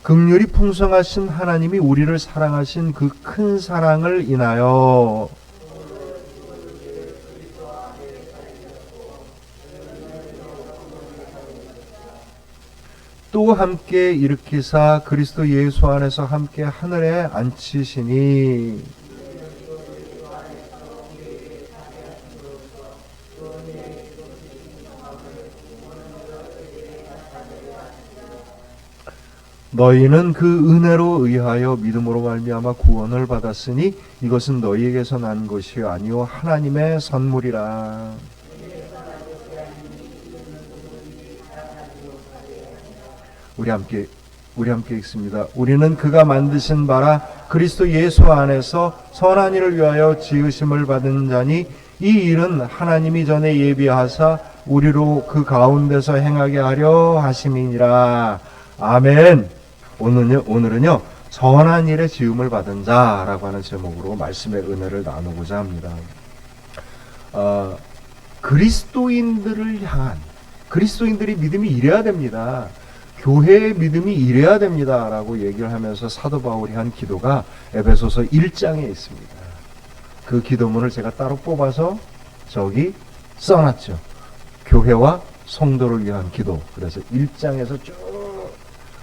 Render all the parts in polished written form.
긍휼이 풍성하신 하나님이 우리를 사랑하신 그 큰 사랑을 인하여 또 함께 일으키사 그리스도 예수 안에서 함께 하늘에 앉히시니 너희는 그 은혜로 의하여 믿음으로 말미암아 구원을 받았으니 이것은 너희에게서 난 것이 아니요 하나님의 선물이라. 우리 함께 읽습니다. 우리는 그가 만드신 바라 그리스도 예수 안에서 선한 일을 위하여 지으심을 받은 자니 이 일은 하나님이 전에 예비하사 우리로 그 가운데서 행하게 하려 하심이니라. 아멘. 오늘은요 선한 일에 지음을 받은 자라고 하는 제목으로 말씀의 은혜를 나누고자 합니다. 그리스도인들이 믿음이 이래야 됩니다. 교회의 믿음이 이래야 됩니다 라고 얘기를 하면서 사도 바울이 한 기도가 에베소서 1장에 있습니다. 그 기도문을 제가 따로 뽑아서 저기 써놨죠. 교회와 성도를 위한 기도. 그래서 1장에서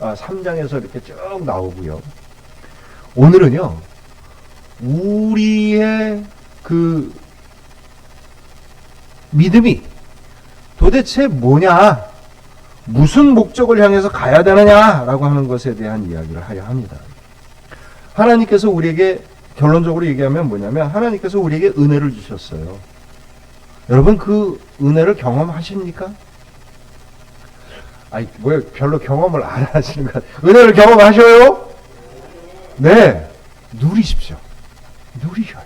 3장에서 이렇게 쭉 나오고요. 오늘은요 우리의 그 믿음이 도대체 뭐냐, 무슨 목적을 향해서 가야 되느냐라고 하는 것에 대한 이야기를 하려 합니다. 하나님께서 우리에게, 결론적으로 얘기하면 뭐냐면 하나님께서 우리에게 은혜를 주셨어요. 여러분 그 은혜를 경험하십니까? 별로 경험을 안 하시는 것 같아요. 은혜를 경험하셔요? 네, 누리십시오. 누리셔요.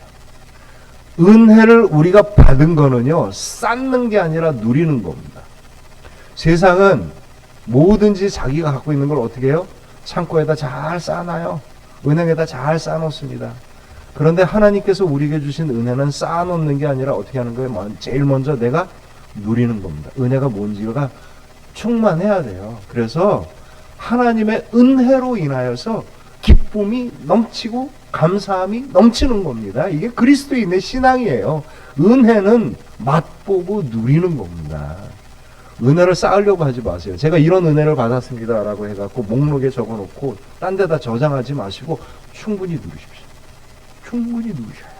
은혜를 우리가 받은 거는요 쌓는 게 아니라 누리는 겁니다. 세상은 뭐든지 자기가 갖고 있는 걸 어떻게 해요? 창고에다 잘 쌓아놔요. 은행에다 잘 쌓아놓습니다. 그런데 하나님께서 우리에게 주신 은혜는 쌓아놓는 게 아니라 어떻게 하는 거예요? 제일 먼저 내가 누리는 겁니다. 은혜가 뭔지가 충만해야 돼요. 그래서 하나님의 은혜로 인하여서 기쁨이 넘치고 감사함이 넘치는 겁니다. 이게 그리스도인의 신앙이에요. 은혜는 맛보고 누리는 겁니다. 은혜를 쌓으려고 하지 마세요. 제가 이런 은혜를 받았습니다 라고 해갖고 목록에 적어놓고 딴 데다 저장하지 마시고 충분히 누리십시오. 충분히 누리셔요.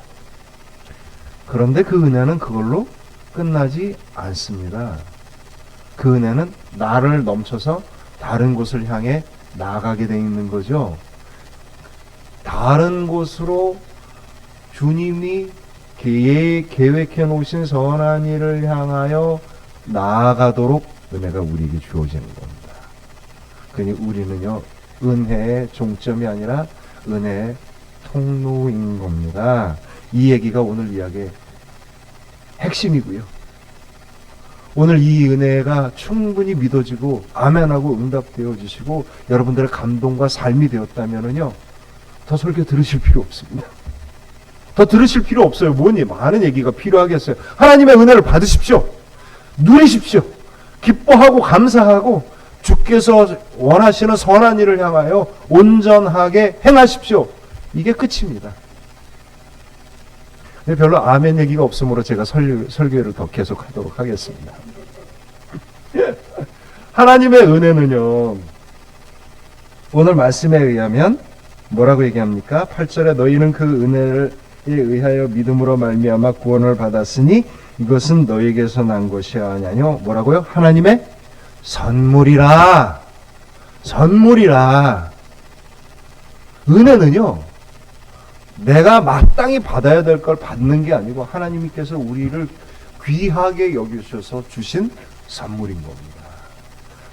그런데 그 은혜는 그걸로 끝나지 않습니다. 그 은혜는 나를 넘쳐서 다른 곳을 향해 나가게 돼 있는 거죠. 다른 곳으로 주님이 계획해 놓으신 선한 일을 향하여 나아가도록 은혜가 우리에게 주어지는 겁니다. 그러니 우리는요 은혜의 종점이 아니라 은혜의 통로인 겁니다. 이 얘기가 오늘 이야기의 핵심이고요. 오늘 이 은혜가 충분히 믿어지고 아멘하고 응답되어 주시고 여러분들의 감동과 삶이 되었다면은요 더 설교 들으실 필요 없습니다. 더 들으실 필요 없어요. 뭐니 많은 얘기가 필요하겠어요. 하나님의 은혜를 받으십시오. 누리십시오. 기뻐하고 감사하고 주께서 원하시는 선한 일을 향하여 온전하게 행하십시오. 이게 끝입니다. 근데 별로 아멘 얘기가 없으므로 제가 설교를 더 계속하도록 하겠습니다. 하나님의 은혜는요 오늘 말씀에 의하면 뭐라고 얘기합니까? 8절에 너희는 그 은혜에 의하여 믿음으로 말미암아 구원을 받았으니 이것은 너희에게서 난 것이 아니요 뭐라고요? 하나님의 선물이라. 선물이라. 은혜는요 내가 마땅히 받아야 될 걸 받는 게 아니고 하나님께서 우리를 귀하게 여기셔서 주신 선물인 겁니다.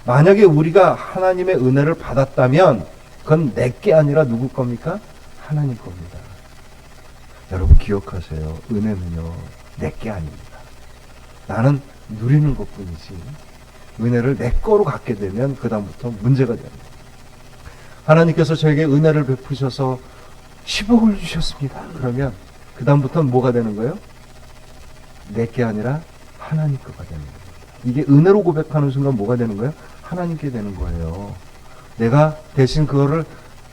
만약에 우리가 하나님의 은혜를 받았다면 그건 내게 아니라 누구 겁니까? 하나님 겁니다. 여러분 기억하세요. 은혜는요 내게 아닙니다. 나는 누리는 것뿐이지 은혜를 내 거로 갖게 되면 그 다음부터 문제가 됩니다. 하나님께서 저에게 은혜를 베푸셔서 10억을 주셨습니다. 그러면 그 다음부터는 뭐가 되는 거예요? 내게 아니라 하나님 거가 되는 거예요. 이게 은혜로 고백하는 순간 뭐가 되는 거예요? 하나님께 되는 거예요. 내가 대신 그거를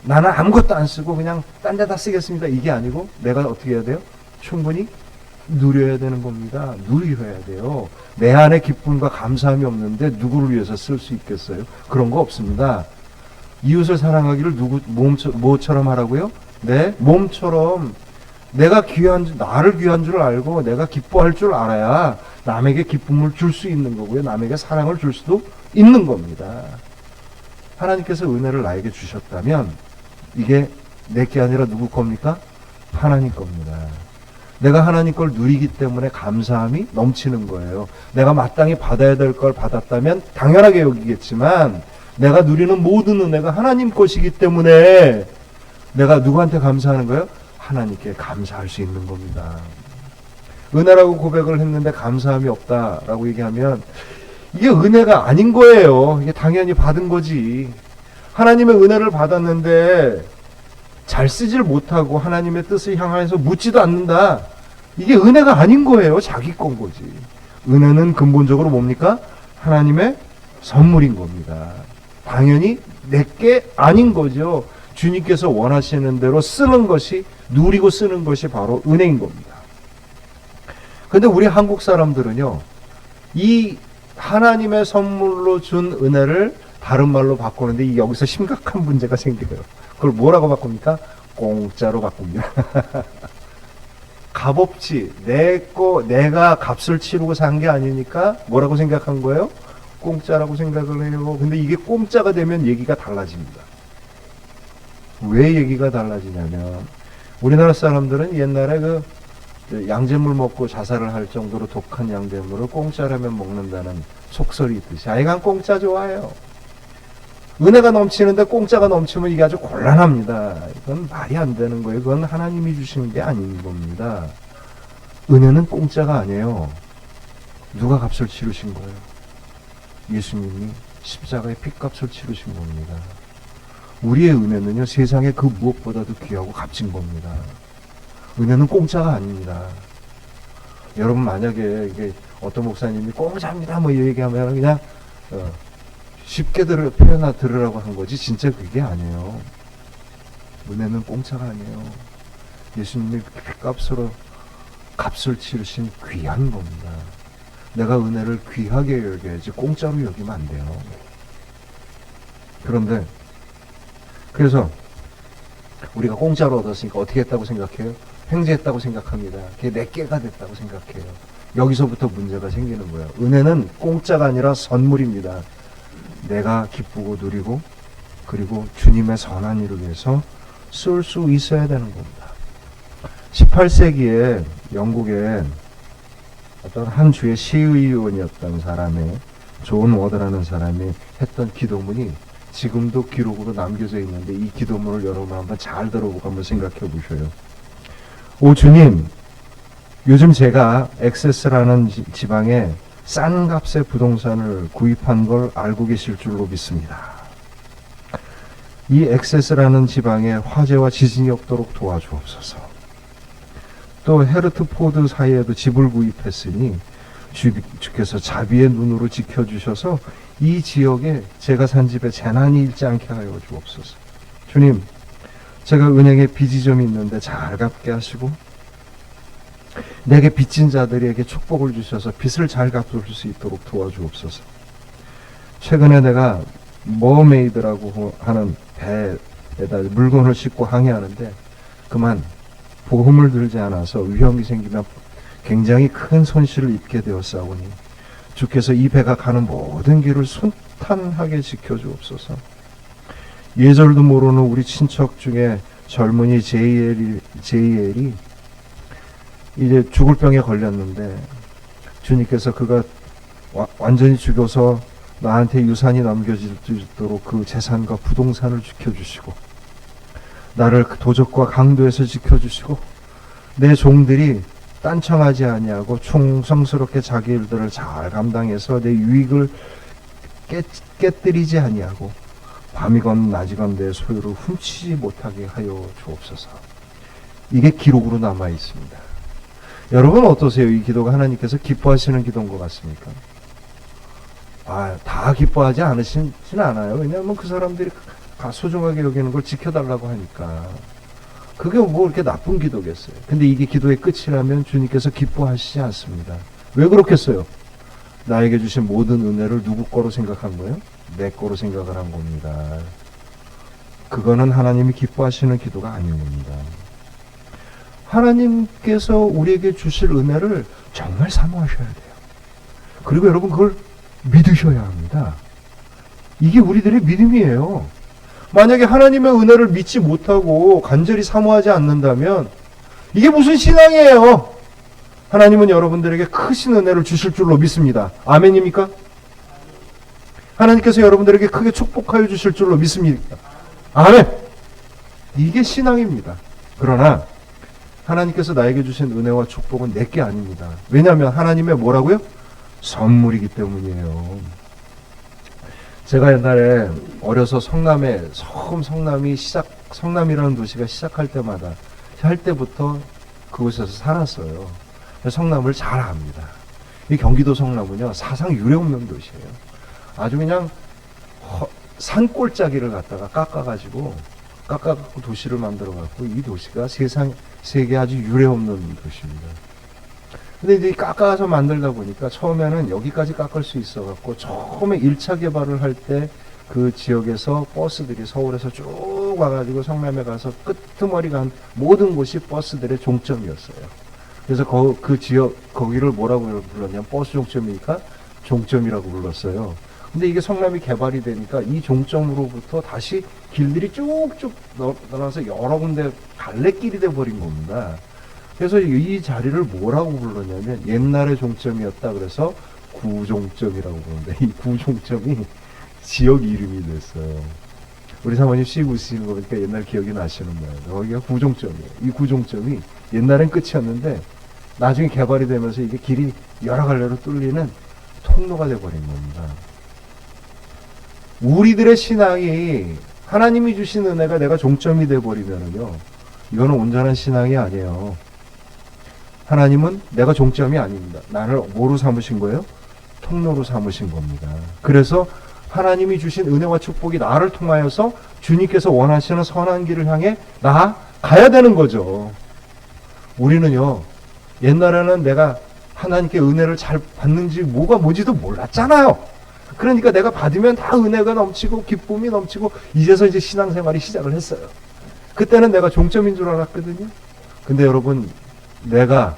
나는 아무것도 안 쓰고 그냥 딴 데다 쓰겠습니다. 이게 아니고 내가 어떻게 해야 돼요? 충분히 누려야 되는 겁니다. 누려야 돼요. 내 안에 기쁨과 감사함이 없는데 누구를 위해서 쓸 수 있겠어요? 그런 거 없습니다. 이웃을 사랑하기를 뭐처럼 하라고요? 내 몸처럼. 내가 나를 귀한 줄 알고 내가 기뻐할 줄 알아야 남에게 기쁨을 줄 수 있는 거고요. 남에게 사랑을 줄 수도 있는 겁니다. 하나님께서 은혜를 나에게 주셨다면 이게 내게 아니라 누구 겁니까? 하나님 겁니다. 내가 하나님 걸 누리기 때문에 감사함이 넘치는 거예요. 내가 마땅히 받아야 될 걸 받았다면 당연하게 여기겠지만 내가 누리는 모든 은혜가 하나님 것이기 때문에 내가 누구한테 감사하는 거예요? 하나님께 감사할 수 있는 겁니다. 은혜라고 고백을 했는데 감사함이 없다라고 얘기하면 이게 은혜가 아닌 거예요. 이게 당연히 받은 거지. 하나님의 은혜를 받았는데 잘 쓰질 못하고 하나님의 뜻을 향해서 묻지도 않는다. 이게 은혜가 아닌 거예요. 자기 건 거지. 은혜는 근본적으로 뭡니까? 하나님의 선물인 겁니다. 당연히 내게 아닌 거죠. 주님께서 원하시는 대로 쓰는 것이, 누리고 쓰는 것이 바로 은혜인 겁니다. 근데 우리 한국 사람들은요, 이 하나님의 선물로 준 은혜를 다른 말로 바꾸는데 여기서 심각한 문제가 생겨요. 그걸 뭐라고 바꿉니까? 공짜로 바꿉니다. 값없지. 내가 값을 치르고 산 게 아니니까 뭐라고 생각한 거예요? 공짜라고 생각을 해요. 근데 이게 공짜가 되면 얘기가 달라집니다. 왜 얘기가 달라지냐면 우리나라 사람들은 옛날에 그 양잿물 먹고 자살을 할 정도로 독한 양잿물을 공짜라면 먹는다는 속설이 있듯이 하여간 공짜 좋아해요. 은혜가 넘치는데 공짜가 넘치면 이게 아주 곤란합니다. 이건 말이 안 되는 거예요. 그건 하나님이 주시는 게 아닌 겁니다. 은혜는 공짜가 아니에요. 누가 값을 치르신 거예요? 예수님이 십자가의 핏값을 치르신 겁니다. 우리의 은혜는요, 세상에 그 무엇보다도 귀하고 값진 겁니다. 은혜는 공짜가 아닙니다. 여러분 만약에 이게 어떤 목사님이 공짜입니다 뭐 얘기하면 그냥 쉽게 들으라고 한 거지 진짜 그게 아니에요. 은혜는 공짜가 아니에요. 예수님이 값으로 값을 치르신 귀한 겁니다. 내가 은혜를 귀하게 여겨야지 공짜로 여기면 안 돼요. 그런데 그래서 우리가 공짜로 얻었으니까 어떻게 했다고 생각해요? 횡재했다고 생각합니다. 그게 내게가 됐다고 생각해요. 여기서부터 문제가 생기는 거예요. 은혜는 공짜가 아니라 선물입니다. 내가 기쁘고 누리고 그리고 주님의 선한 일을 위해서 쓸 수 있어야 되는 겁니다. 18세기에 영국에 어떤 한 주의 시의원이었던 사람의 존 워드라는 사람이 했던 기도문이 지금도 기록으로 남겨져 있는데 이 기도문을 여러분 한번 잘 들어보고 한번 생각해 보셔요. 오 주님, 요즘 제가 엑세스라는 지방에 싼 값의 부동산을 구입한 걸 알고 계실 줄로 믿습니다. 이 엑세스라는 지방에 화재와 지진이 없도록 도와주옵소서. 또 헤르트포드 사이에도 집을 구입했으니 주께서 자비의 눈으로 지켜주셔서 이 지역에 제가 산 집에 재난이 일지 않게 하여 주옵소서. 주님, 제가 은행에 빚이 좀 있는데 잘 갚게 하시고 내게 빚진 자들에게 축복을 주셔서 빚을 잘 갚을 수 있도록 도와주옵소서. 최근에 내가 머메이드라고 하는 배에다 물건을 싣고 항해하는데 그만 보험을 들지 않아서 위험이 생기면 굉장히 큰 손실을 입게 되었사오니 주께서 이 배가 가는 모든 길을 순탄하게 지켜주옵소서. 예절도 모르는 우리 친척 중에 젊은이 제이엘이 이제 죽을 병에 걸렸는데 주님께서 그가 완전히 죽어서 나한테 유산이 남겨지도록 그 재산과 부동산을 지켜주시고 나를 그 도적과 강도에서 지켜주시고 내 종들이 딴청하지 아니하고 충성스럽게 자기 일들을 잘 감당해서 내 유익을 깨뜨리지 아니하고 밤이건 낮이건 내 소유를 훔치지 못하게 하여 주옵소서. 이게 기록으로 남아 있습니다. 여러분 어떠세요? 이 기도가 하나님께서 기뻐하시는 기도인 것 같습니까? 다 기뻐하지 않으시진 않아요. 왜냐하면 그 사람들이 소중하게 여기는 걸 지켜달라고 하니까. 그게 뭐 그렇게 나쁜 기도겠어요. 근데 이게 기도의 끝이라면 주님께서 기뻐하시지 않습니다. 왜 그렇겠어요? 나에게 주신 모든 은혜를 누구 거로 생각한 거예요? 내 거로 생각을 한 겁니다. 그거는 하나님이 기뻐하시는 기도가 아닌 겁니다. 하나님께서 우리에게 주실 은혜를 정말 사모하셔야 돼요. 그리고 여러분 그걸 믿으셔야 합니다. 이게 우리들의 믿음이에요. 만약에 하나님의 은혜를 믿지 못하고 간절히 사모하지 않는다면 이게 무슨 신앙이에요? 하나님은 여러분들에게 크신 은혜를 주실 줄로 믿습니다. 아멘입니까? 하나님께서 여러분들에게 크게 축복하여 주실 줄로 믿습니다. 아멘! 이게 신앙입니다. 그러나 하나님께서 나에게 주신 은혜와 축복은 내게 아닙니다. 왜냐하면 하나님의 뭐라고요? 선물이기 때문이에요. 제가 옛날에 어려서 성남이라는 도시가 시작할 때부터 그곳에서 살았어요. 성남을 잘 압니다. 이 경기도 성남은요, 사상 유례없는 도시예요. 아주 그냥 산골짜기를 갖다가 깎아갖고 도시를 만들어갖고 이 도시가 세계 아주 유례없는 도시입니다. 근데 이제 깎아서 만들다 보니까 처음에는 여기까지 깎을 수 있어갖고 처음에 1차 개발을 할 때 그 지역에서 버스들이 서울에서 쭉 와가지고 성남에 가서 끄트머리 간 모든 곳이 버스들의 종점이었어요. 그래서 그 지역, 거기를 뭐라고 불렀냐면 버스 종점이니까 종점이라고 불렀어요. 근데 이게 성남이 개발이 되니까 이 종점으로부터 다시 길들이 쭉쭉 늘어나서 여러 군데 갈래길이 돼버린 겁니다. 그래서 이 자리를 뭐라고 불렀냐면 옛날의 종점이었다 그래서 구종점이라고 부르는데 이 구종점이 지역 이름이 됐어요. 우리 사모님 씩 웃으시는 거 보니까 옛날 기억이 나시는 거예요. 거기가 구종점이에요. 이 구종점이 옛날엔 끝이었는데 나중에 개발이 되면서 이게 길이 여러 갈래로 뚫리는 통로가 돼버린 겁니다. 우리들의 신앙이 하나님이 주신 은혜가 내가 종점이 돼버리면은요, 이거는 온전한 신앙이 아니에요. 하나님은 내가 종점이 아닙니다. 나를 뭐로 삼으신 거예요? 통로로 삼으신 겁니다. 그래서 하나님이 주신 은혜와 축복이 나를 통하여서 주님께서 원하시는 선한 길을 향해 나아가야 되는 거죠. 우리는요, 옛날에는 내가 하나님께 은혜를 잘 받는지 뭔지도 몰랐잖아요. 그러니까 내가 받으면 다 은혜가 넘치고 기쁨이 넘치고 이제서 이제 신앙생활이 시작을 했어요. 그때는 내가 종점인 줄 알았거든요. 근데 여러분, 내가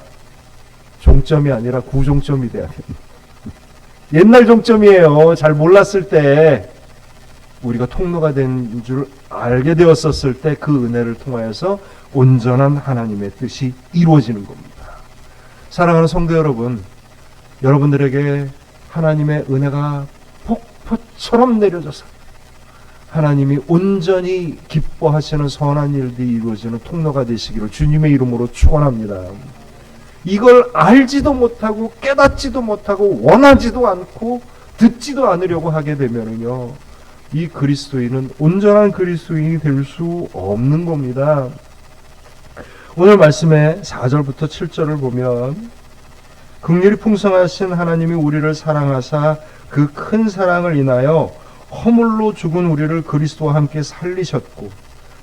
종점이 아니라 구종점이 돼야 됩니다. 옛날 종점이에요. 잘 몰랐을 때 우리가 통로가 된 줄 알게 되었었을 때 그 은혜를 통하여서 온전한 하나님의 뜻이 이루어지는 겁니다. 사랑하는 성도 여러분, 여러분들에게 하나님의 은혜가 폭포처럼 내려져서 하나님이 온전히 기뻐하시는 선한 일들이 이루어지는 통로가 되시기를 주님의 이름으로 축원합니다. 이걸 알지도 못하고 깨닫지도 못하고 원하지도 않고 듣지도 않으려고 하게 되면은요, 이 그리스도인은 온전한 그리스도인이 될 수 없는 겁니다. 오늘 말씀의 4절부터 7절을 보면 긍휼이 풍성하신 하나님이 우리를 사랑하사 그 큰 사랑을 인하여 허물로 죽은 우리를 그리스도와 함께 살리셨고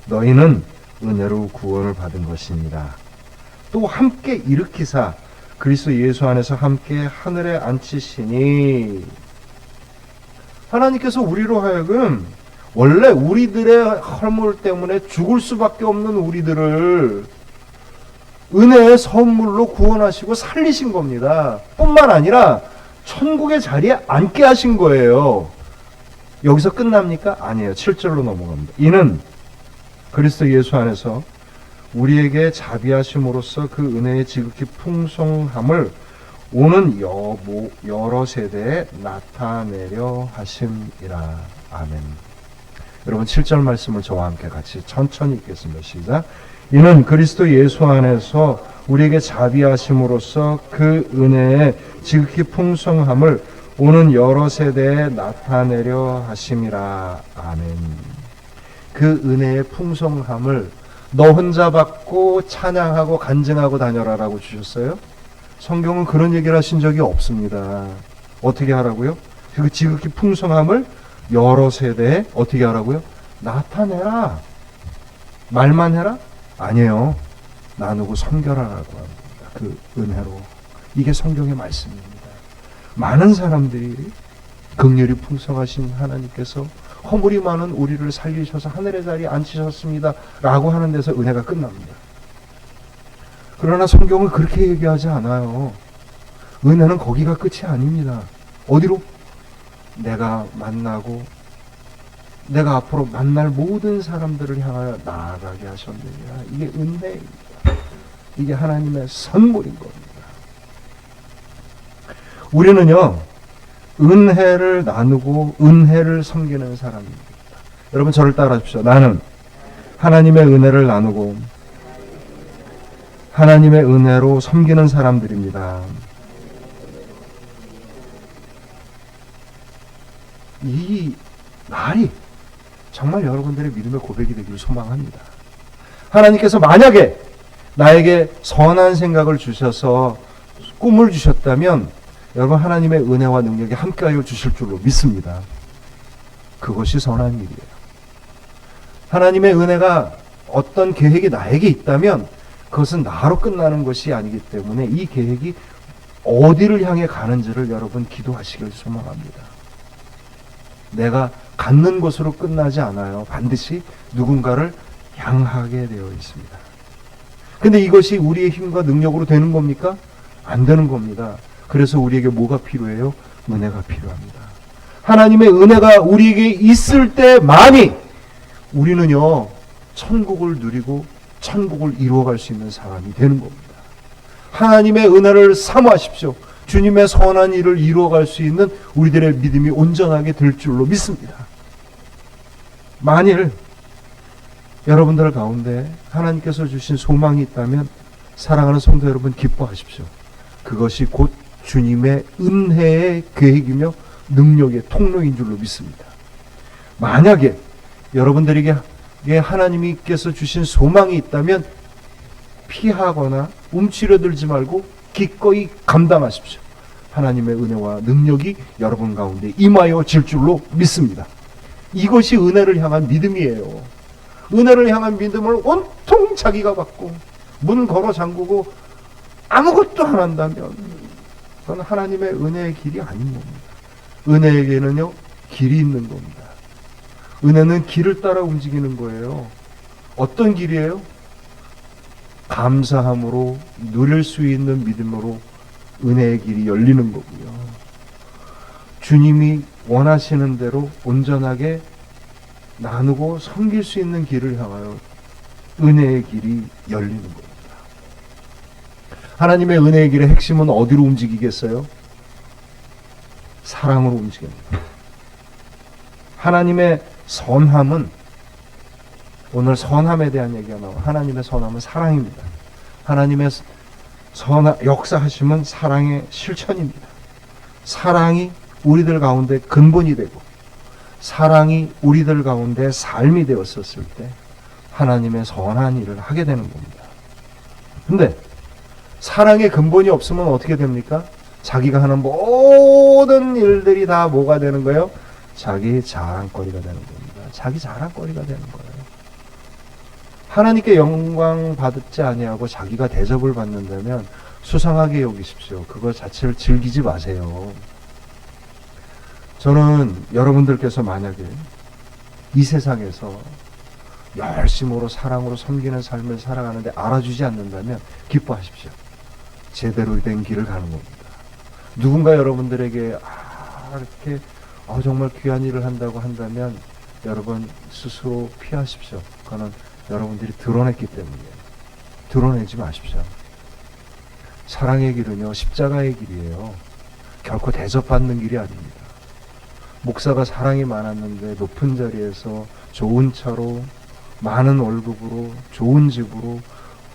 너희는 은혜로 구원을 받은 것이니라. 또 함께 일으키사 그리스도 예수 안에서 함께 하늘에 앉히시니. 하나님께서 우리로 하여금 원래 우리들의 허물 때문에 죽을 수밖에 없는 우리들을 은혜의 선물로 구원하시고 살리신 겁니다. 뿐만 아니라 천국의 자리에 앉게 하신 거예요. 여기서 끝납니까? 아니에요. 7절로 넘어갑니다. 이는 그리스도 예수 안에서 우리에게 자비하심으로써 그 은혜의 지극히 풍성함을 오는 여러 세대에 나타내려 하심이라. 아멘. 여러분 7절 말씀을 저와 함께 같이 천천히 읽겠습니다. 시작. 이는 그리스도 예수 안에서 우리에게 자비하심으로써 그 은혜의 지극히 풍성함을 오는 여러 세대에 나타내려 하심이라. 아멘. 그 은혜의 풍성함을 너 혼자 받고 찬양하고 간증하고 다녀라라고 주셨어요? 성경은 그런 얘기를 하신 적이 없습니다. 어떻게 하라고요? 그 지극히 풍성함을 여러 세대에 어떻게 하라고요? 나타내라. 말만 해라? 아니에요. 나누고 섬겨라라고 합니다. 그 은혜로. 이게 성경의 말씀입니다. 많은 사람들이 긍휼이 풍성하신 하나님께서 허물이 많은 우리를 살리셔서 하늘의 자리에 앉히셨습니다 라고 하는 데서 은혜가 끝납니다. 그러나 성경은 그렇게 얘기하지 않아요. 은혜는 거기가 끝이 아닙니다. 어디로? 내가 만나고 내가 앞으로 만날 모든 사람들을 향하여 나아가게 하셨느니라. 이게 은혜입니다. 이게 하나님의 선물인 겁니다. 우리는요, 은혜를 나누고 은혜를 섬기는 사람입니다. 여러분 저를 따라하십시오. 나는 하나님의 은혜를 나누고 하나님의 은혜로 섬기는 사람들입니다. 이 말이 정말 여러분들의 믿음의 고백이 되기를 소망합니다. 하나님께서 만약에 나에게 선한 생각을 주셔서 꿈을 주셨다면 여러분 하나님의 은혜와 능력이 함께하여 주실 줄로 믿습니다. 그것이 선한 일이에요. 하나님의 은혜가 어떤 계획이 나에게 있다면 그것은 나로 끝나는 것이 아니기 때문에 이 계획이 어디를 향해 가는지를 여러분 기도하시길 소망합니다. 내가 갖는 것으로 끝나지 않아요. 반드시 누군가를 향하게 되어 있습니다. 근데 이것이 우리의 힘과 능력으로 되는 겁니까? 안 되는 겁니다. 그래서 우리에게 뭐가 필요해요? 은혜가 필요합니다. 하나님의 은혜가 우리에게 있을 때만이 우리는요, 천국을 누리고 천국을 이루어갈 수 있는 사람이 되는 겁니다. 하나님의 은혜를 사모하십시오. 주님의 선한 일을 이루어갈 수 있는 우리들의 믿음이 온전하게 될 줄로 믿습니다. 만일 여러분들 가운데 하나님께서 주신 소망이 있다면 사랑하는 성도 여러분 기뻐하십시오. 그것이 곧 주님의 은혜의 계획이며 능력의 통로인 줄로 믿습니다. 만약에 여러분들에게 하나님께서 주신 소망이 있다면 피하거나 움츠러들지 말고 기꺼이 감당하십시오. 하나님의 은혜와 능력이 여러분 가운데 임하여 질 줄로 믿습니다. 이것이 은혜를 향한 믿음이에요. 은혜를 향한 믿음을 온통 자기가 받고 문 걸어 잠그고 아무것도 안 한다면 그건 하나님의 은혜의 길이 아닌 겁니다. 은혜에게는요, 길이 있는 겁니다. 은혜는 길을 따라 움직이는 거예요. 어떤 길이에요? 감사함으로 누릴 수 있는 믿음으로 은혜의 길이 열리는 거고요. 주님이 원하시는 대로 온전하게 나누고 섬길 수 있는 길을 향하여 은혜의 길이 열리는 겁니다. 하나님의 은혜의 길의 핵심은 어디로 움직이겠어요? 사랑으로 움직입니다. 하나님의 선함은, 오늘 선함에 대한 얘기가 나와요. 하나님의 선함은 사랑입니다. 하나님의 역사하심은 사랑의 실천입니다. 사랑이 우리들 가운데 근본이 되고 사랑이 우리들 가운데 삶이 되었었을 때 하나님의 선한 일을 하게 되는 겁니다. 근데 사랑의 근본이 없으면 어떻게 됩니까? 자기가 하는 모든 일들이 다 뭐가 되는 거예요? 자기 자랑거리가 되는 겁니다. 자기 자랑거리가 되는 거예요. 하나님께 영광 받지 아니하고 자기가 대접을 받는다면 수상하게 여기십시오. 그거 자체를 즐기지 마세요. 저는 여러분들께서 만약에 이 세상에서 열심으로 사랑으로 섬기는 삶을 살아가는데 알아주지 않는다면 기뻐하십시오. 제대로 된 길을 가는 겁니다. 누군가 여러분들에게 이렇게 정말 귀한 일을 한다고 한다면 여러분 스스로 피하십시오. 그거는 여러분들이 드러냈기 때문이에요. 드러내지 마십시오. 사랑의 길은요, 십자가의 길이에요. 결코 대접받는 길이 아닙니다. 목사가 사랑이 많았는데 높은 자리에서 좋은 차로 많은 월급으로 좋은 집으로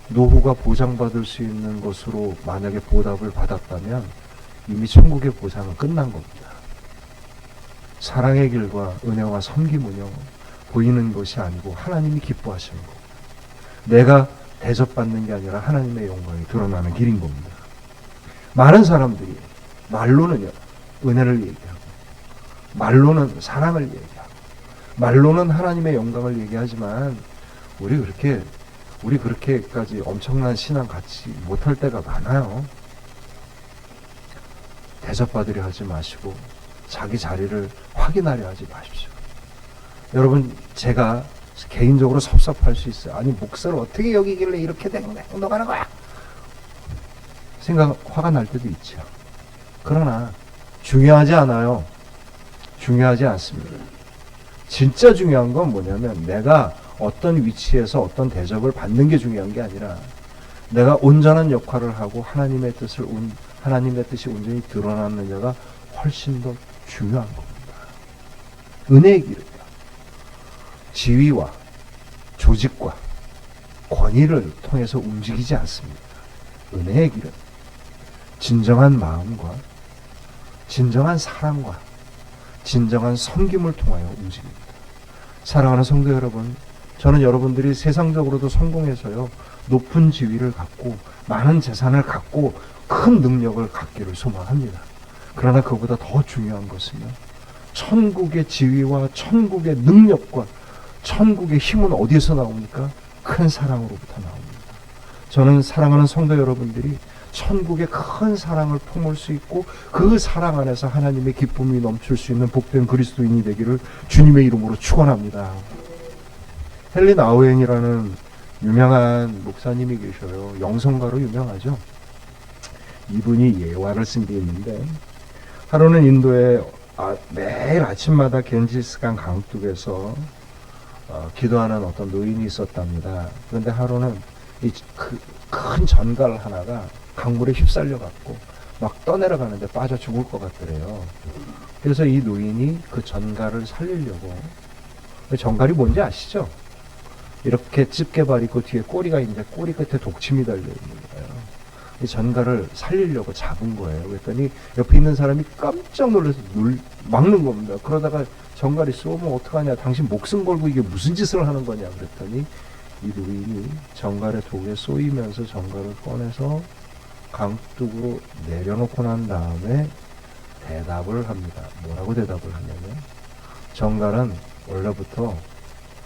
노후가 보장받을 수 있는 것으로 만약에 보답을 받았다면 이미 천국의 보상은 끝난 겁니다. 사랑의 길과 은혜와 섬김은요, 보이는 것이 아니고 하나님이 기뻐하시는 겁니다. 내가 대접받는 게 아니라 하나님의 영광이 드러나는 길인 겁니다. 많은 사람들이 말로는요, 은혜를 얘기하고, 말로는 사랑을 얘기하고, 말로는 하나님의 영광을 얘기하지만, 우리 그렇게까지 엄청난 신앙 갖지 못할 때가 많아요. 대접받으려 하지 마시고, 자기 자리를 확인하려 하지 마십시오. 여러분, 제가 개인적으로 섭섭할 수 있어요. 아니, 목사를 어떻게 여기길래 이렇게 행동하는 거야? 화가 날 때도 있죠. 그러나 중요하지 않아요. 중요하지 않습니다. 진짜 중요한 건 뭐냐면, 내가 어떤 위치에서 어떤 대접을 받는 게 중요한 게 아니라, 내가 온전한 역할을 하고 하나님의 뜻이 온전히 드러나느냐가 훨씬 더 중요한 겁니다. 은혜의 길은 지위와 조직과 권위를 통해서 움직이지 않습니다. 은혜의 길은 진정한 마음과 진정한 사랑과 진정한 섬김을 통하여 움직입니다. 사랑하는 성도 여러분, 저는 여러분들이 세상적으로도 성공해서요, 높은 지위를 갖고 많은 재산을 갖고 큰 능력을 갖기를 소망합니다. 그러나 그보다 더 중요한 것은요, 천국의 지위와 천국의 능력과 천국의 힘은 어디에서 나옵니까? 큰 사랑으로부터 나옵니다. 저는 사랑하는 성도 여러분들이 천국의 큰 사랑을 품을 수 있고, 그 사랑 안에서 하나님의 기쁨이 넘칠 수 있는 복된 그리스도인이 되기를 주님의 이름으로 축원합니다. 헨리 나우엔이라는 유명한 목사님이 계셔요. 영성가로 유명하죠. 이분이 예화를 쓴 게 있는데, 하루는 인도에 매일 아침마다 겐지스강 강둑에서 기도하는 어떤 노인이 있었답니다. 그런데 하루는 큰 전갈 하나가 강물에 휩쓸려 갖고 막 떠내려가는데 빠져 죽을 것 같더래요. 그래서 이 노인이 그 전갈을 살리려고, 전갈이 뭔지 아시죠? 이렇게 집게발 있고 뒤에 꼬리가 있는데 꼬리 끝에 독침이 달려 있는 거예요. 이 전갈을 살리려고 잡은 거예요. 그랬더니 옆에 있는 사람이 깜짝 놀라서 막는 겁니다. 그러다가 전갈이 쏘면 어떡하냐, 당신 목숨 걸고 이게 무슨 짓을 하는 거냐 그랬더니, 이 노인이 전갈의 독에 쏘이면서 전갈을 꺼내서 강둑으로 내려놓고 난 다음에 대답을 합니다. 뭐라고 대답을 하냐면, 전갈은 원래부터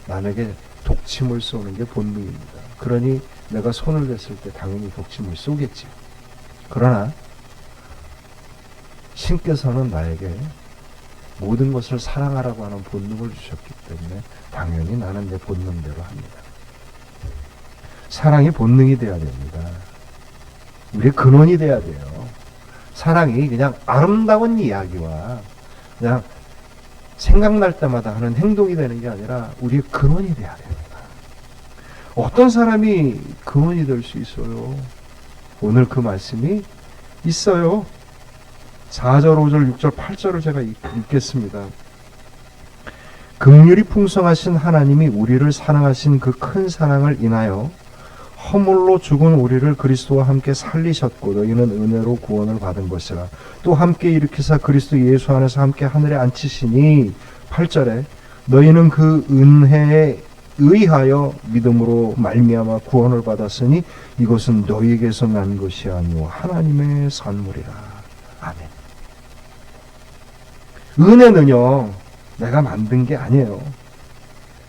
남에게 독침을 쏘는 게 본능입니다. 그러니 내가 손을 댔을 때 당연히 독침을 쏘겠지요. 그러나 신께서는 나에게 모든 것을 사랑하라고 하는 본능을 주셨기 때문에 당연히 나는 내 본능대로 합니다. 사랑이 본능이 돼야 됩니다. 우리의 근원이 돼야 돼요. 사랑이 그냥 아름다운 이야기와 그냥 생각날 때마다 하는 행동이 되는 게 아니라 우리의 근원이 돼야 됩니다. 어떤 사람이 근원이 될 수 있어요? 오늘 그 말씀이 있어요. 4절, 5절, 6절, 8절을 제가 읽겠습니다. 긍휼이 풍성하신 하나님이 우리를 사랑하신 그 큰 사랑을 인하여 허물로 죽은 우리를 그리스도와 함께 살리셨고 너희는 은혜로 구원을 받은 것이라. 또 함께 일으키사 그리스도 예수 안에서 함께 하늘에 앉히시니 8절에 너희는 그 은혜에 의하여 믿음으로 말미암아 구원을 받았으니 이것은 너희에게서 난 것이 아니오 하나님의 선물이라. 아멘. 은혜는요, 내가 만든 게 아니에요.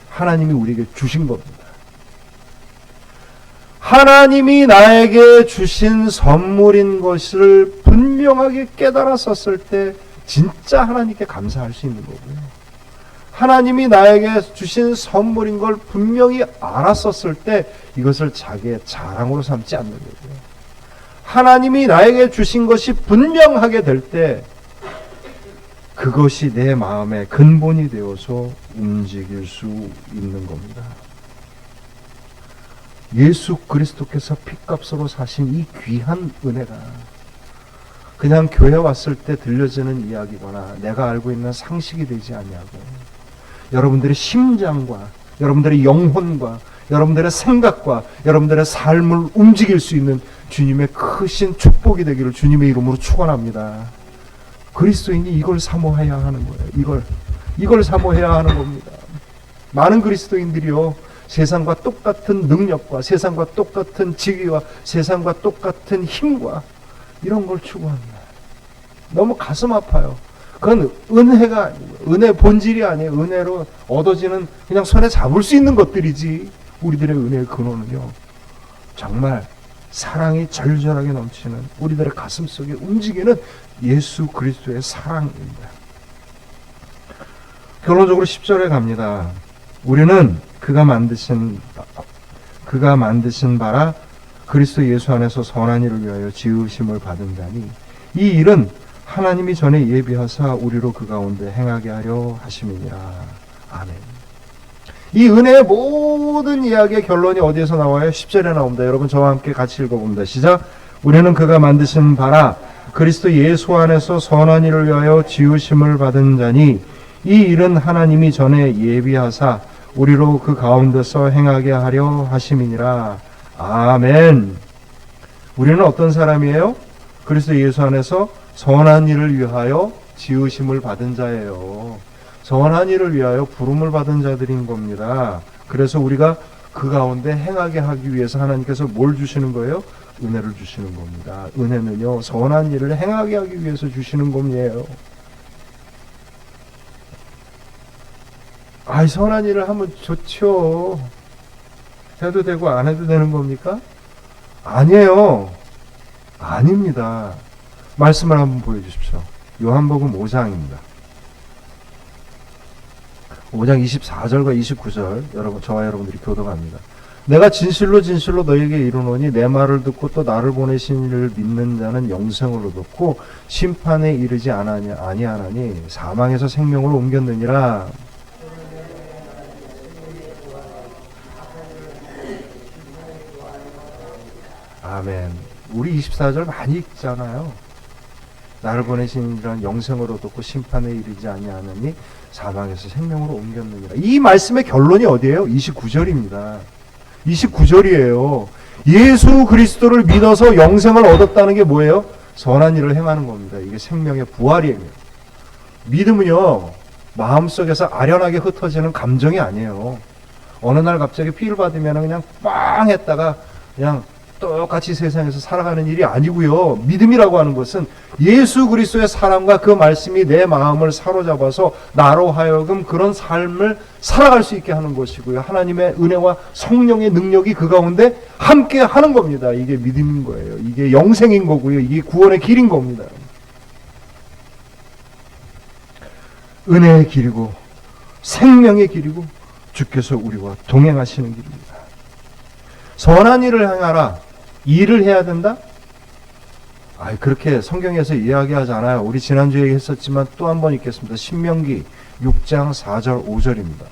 하나님이 우리에게 주신 겁니다. 하나님이 나에게 주신 선물인 것을 분명하게 깨달았었을 때 진짜 하나님께 감사할 수 있는 거고요. 하나님이 나에게 주신 선물인 걸 분명히 알았었을 때 이것을 자기의 자랑으로 삼지 않는 거고요. 하나님이 나에게 주신 것이 분명하게 될 때 그것이 내 마음의 근본이 되어서 움직일 수 있는 겁니다. 예수 그리스도께서 핏값으로 사신 이 귀한 은혜가 그냥 교회 왔을 때 들려지는 이야기거나 내가 알고 있는 상식이 되지 아니하고 여러분들의 심장과 여러분들의 영혼과 여러분들의 생각과 여러분들의 삶을 움직일 수 있는 주님의 크신 축복이 되기를 주님의 이름으로 축원합니다. 그리스도인이 이걸 사모해야 하는 거예요. 이걸 사모해야 하는 겁니다. 많은 그리스도인들이요, 세상과 똑같은 능력과 세상과 똑같은 지위와 세상과 똑같은 힘과 이런 걸 추구합니다. 너무 가슴 아파요. 그건 은혜가 아니고 은혜 본질이 아니에요. 은혜로 얻어지는 그냥 손에 잡을 수 있는 것들이지. 우리들의 은혜의 근원은요, 정말 사랑이 절절하게 넘치는 우리들의 가슴 속에 움직이는 예수 그리스도의 사랑입니다. 결론적으로 10절에 갑니다. 우리는 그가 만드신 바라 그리스도 예수 안에서 선한 일을 위하여 지으심을 받은 자니 이 일은 하나님이 전에 예비하사 우리로 그 가운데 행하게 하려 하심이니라. 아멘. 이 은혜의 모든 이야기의 결론이 어디에서 나와요? 10절에 나옵니다. 여러분 저와 함께 같이 읽어봅니다. 시작. 우리는 그가 만드신 바라 그리스도 예수 안에서 선한 일을 위하여 지으심을 받은 자니 이 일은 하나님이 전에 예비하사 우리로 그 가운데서 행하게 하려 하심이니라. 아멘. 우리는 어떤 사람이에요? 그리스도 예수 안에서 선한 일을 위하여 지으심을 받은 자예요. 선한 일을 위하여 부름을 받은 자들인 겁니다. 그래서 우리가 그 가운데 행하게 하기 위해서 하나님께서 뭘 주시는 거예요? 은혜를 주시는 겁니다. 은혜는요, 선한 일을 행하게 하기 위해서 주시는 겁니다. 아이, 선한 일을 하면 좋죠. 해도 되고 안 해도 되는 겁니까? 아니에요. 아닙니다. 말씀을 한번 보여주십시오. 요한복음 5장입니다. 5장 24절과 29절 여러분, 저와 여러분들이 교도합니다. 내가 진실로 진실로 너에게 이르노니 내 말을 듣고 또 나를 보내신 이를 믿는 자는 영생을 얻었고 심판에 이르지 아니하나니 사망에서 생명으로 옮겼느니라. 아멘. 우리 24절 많이 읽잖아요. 나를 보내신 이란 영생으로 얻었고 심판에 이르지 아니하나니 사망에서 생명으로 옮겼느니라. 이 말씀의 결론이 어디예요? 29절입니다. 29절이에요. 예수 그리스도를 믿어서 영생을 얻었다는 게 뭐예요? 선한 일을 행하는 겁니다. 이게 생명의 부활이에요. 믿음은요, 마음속에서 아련하게 흩어지는 감정이 아니에요. 어느 날 갑자기 피를 받으면 그냥 빵 했다가 그냥 똑같이 세상에서 살아가는 일이 아니고요. 믿음이라고 하는 것은 예수 그리스도의 사랑과 그 말씀이 내 마음을 사로잡아서 나로 하여금 그런 삶을 살아갈 수 있게 하는 것이고요. 하나님의 은혜와 성령의 능력이 그 가운데 함께 하는 겁니다. 이게 믿음인 거예요. 이게 영생인 거고요. 이게 구원의 길인 겁니다. 은혜의 길이고 생명의 길이고 주께서 우리와 동행하시는 길입니다. 선한 일을 행하라. 일을 해야 된다? 그렇게 성경에서 이야기하지 않아요. 우리 지난주에 얘기했었지만 또 한 번 읽겠습니다. 신명기 6장 4절 5절입니다.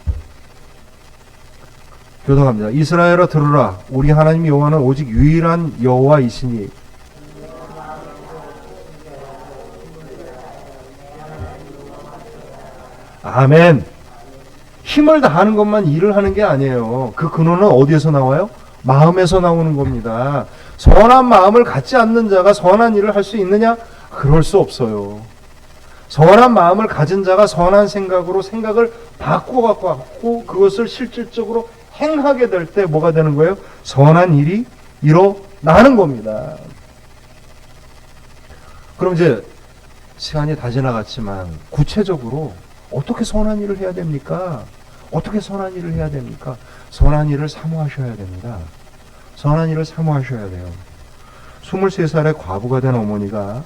교독합니다. 이스라엘아 들으라. 우리 하나님 여호와는 오직 유일한 여호와이시니 아멘. 힘을 다하는 것만 일을 하는 게 아니에요. 그 근원은 어디에서 나와요? 마음에서 나오는 겁니다. 선한 마음을 갖지 않는 자가 선한 일을 할 수 있느냐? 그럴 수 없어요. 선한 마음을 가진 자가 선한 생각으로 생각을 바꿔갖고 그것을 실질적으로 행하게 될 때 뭐가 되는 거예요? 선한 일이 일어나는 겁니다. 그럼 이제 시간이 다 지나갔지만 구체적으로 어떻게 선한 일을 해야 됩니까? 어떻게 선한 일을 해야 됩니까? 선한 일을 사모하셔야 됩니다. 선한 일을 사모하셔야 돼요. 23살의 과부가 된 어머니가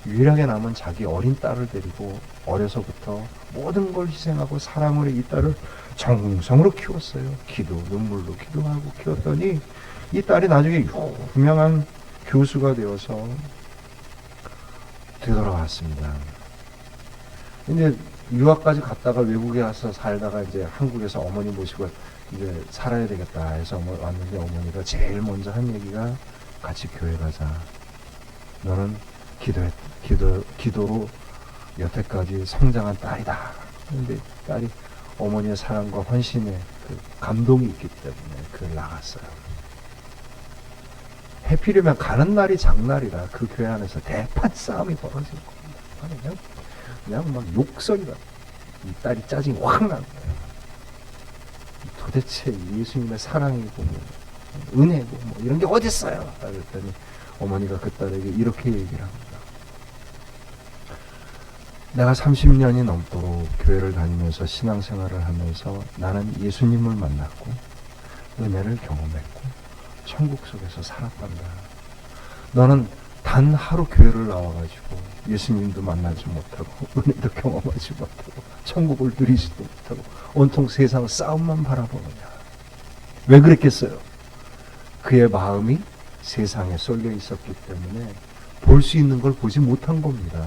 유일하게 남은 자기 어린 딸을 데리고 어려서부터 모든 걸 희생하고 사랑으로 이 딸을 정성으로 키웠어요. 눈물로 기도하고 키웠더니 이 딸이 나중에 유명한 교수가 되어서 되돌아왔습니다. 근데 유학까지 갔다가 외국에 와서 살다가 이제 한국에서 어머니 모시고 이제 살아야 되겠다 해서 왔는데 어머니가 제일 먼저 한 얘기가 같이 교회 가자. 너는 기도로 여태까지 성장한 딸이다. 근데 딸이 어머니의 사랑과 헌신에 그 감동이 있기 때문에 그걸 나갔어요. 해피려면 가는 날이 장날이라 그 교회 안에서 대판 싸움이 벌어진 겁니다. 그냥 막 욕설이다. 이 딸이 짜증이 확 난 거예요. 도대체 예수님의 사랑이고 은혜고 뭐 이런 게 어딨어요? 그랬더니 어머니가 그 딸에게 이렇게 얘기를 합니다. 내가 30년이 넘도록 교회를 다니면서 신앙생활을 하면서 나는 예수님을 만났고 은혜를 경험했고 천국 속에서 살았단다. 너는 단 하루 교회를 나와가지고 예수님도 만나지 못하고 은혜도 경험하지 못하고 천국을 누리지도 못하고 온통 세상 싸움만 바라보느냐. 왜 그랬겠어요? 그의 마음이 세상에 쏠려 있었기 때문에 볼 수 있는 걸 보지 못한 겁니다.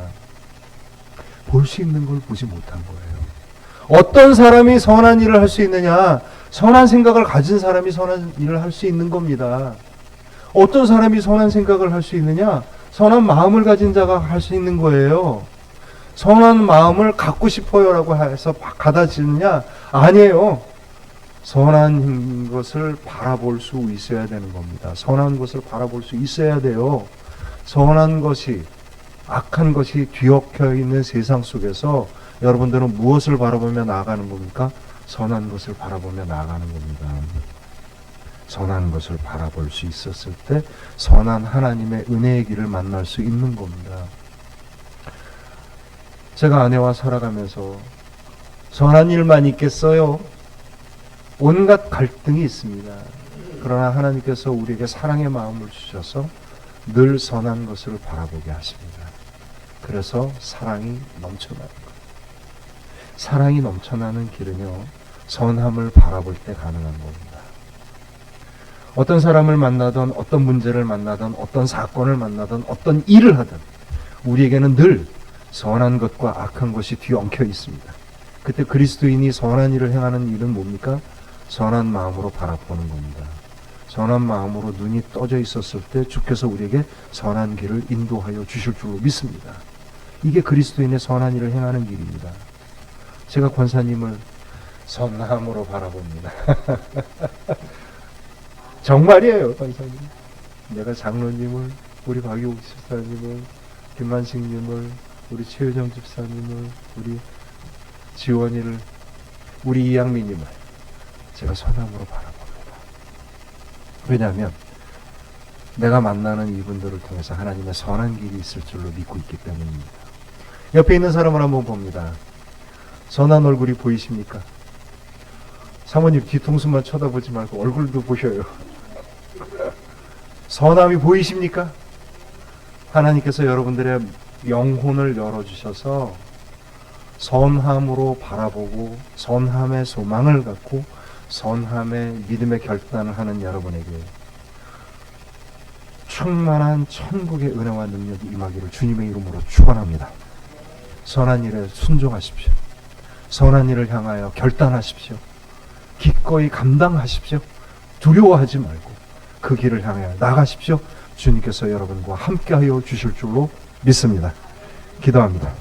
볼 수 있는 걸 보지 못한 거예요. 어떤 사람이 선한 일을 할 수 있느냐? 선한 생각을 가진 사람이 선한 일을 할 수 있는 겁니다. 어떤 사람이 선한 생각을 할 수 있느냐? 선한 마음을 가진 자가 할 수 있는 거예요. 선한 마음을 갖고 싶어요라고 해서 가다지느냐? 아니에요. 선한 것을 바라볼 수 있어야 되는 겁니다. 선한 것을 바라볼 수 있어야 돼요. 선한 것이, 악한 것이 뒤엉켜 있는 세상 속에서 여러분들은 무엇을 바라보며 나아가는 겁니까? 선한 것을 바라보며 나아가는 겁니다. 선한 것을 바라볼 수 있었을 때 선한 하나님의 은혜의 길을 만날 수 있는 겁니다. 제가 아내와 살아가면서 선한 일만 있겠어요? 온갖 갈등이 있습니다. 그러나 하나님께서 우리에게 사랑의 마음을 주셔서 늘 선한 것을 바라보게 하십니다. 그래서 사랑이 넘쳐나는 거예요. 사랑이 넘쳐나는 길은요, 선함을 바라볼 때 가능한 겁니다. 어떤 사람을 만나든 어떤 문제를 만나든 어떤 사건을 만나든 어떤 일을 하든 우리에게는 늘 선한 것과 악한 것이 뒤엉켜 있습니다. 그때 그리스도인이 선한 일을 행하는 일은 뭡니까? 선한 마음으로 바라보는 겁니다. 선한 마음으로 눈이 떠져 있었을 때 주께서 우리에게 선한 길을 인도하여 주실 줄로 믿습니다. 이게 그리스도인의 선한 일을 행하는 길입니다. 제가 권사님을 선함으로 바라봅니다. 정말이에요, 권사님. 내가 장로님을, 우리 박유옥 집사님을, 김만식님을, 우리 최효정 집사님을, 우리 지원이를, 우리 이양미님을 제가 선함으로 바라봅니다. 왜냐하면 내가 만나는 이분들을 통해서 하나님의 선한 길이 있을 줄로 믿고 있기 때문입니다. 옆에 있는 사람을 한번 봅니다. 선한 얼굴이 보이십니까? 사모님 뒤통수만 쳐다보지 말고 얼굴도 보셔요. 선함이 보이십니까? 하나님께서 여러분들의 영혼을 열어주셔서 선함으로 바라보고 선함의 소망을 갖고 선함의 믿음의 결단을 하는 여러분에게 충만한 천국의 은혜와 능력이 임하기를 주님의 이름으로 축원합니다. 선한 일에 순종하십시오. 선한 일을 향하여 결단하십시오. 기꺼이 감당하십시오. 두려워하지 말고 그 길을 향하여 나가십시오. 주님께서 여러분과 함께하여 주실 줄로 믿습니다. 기도합니다.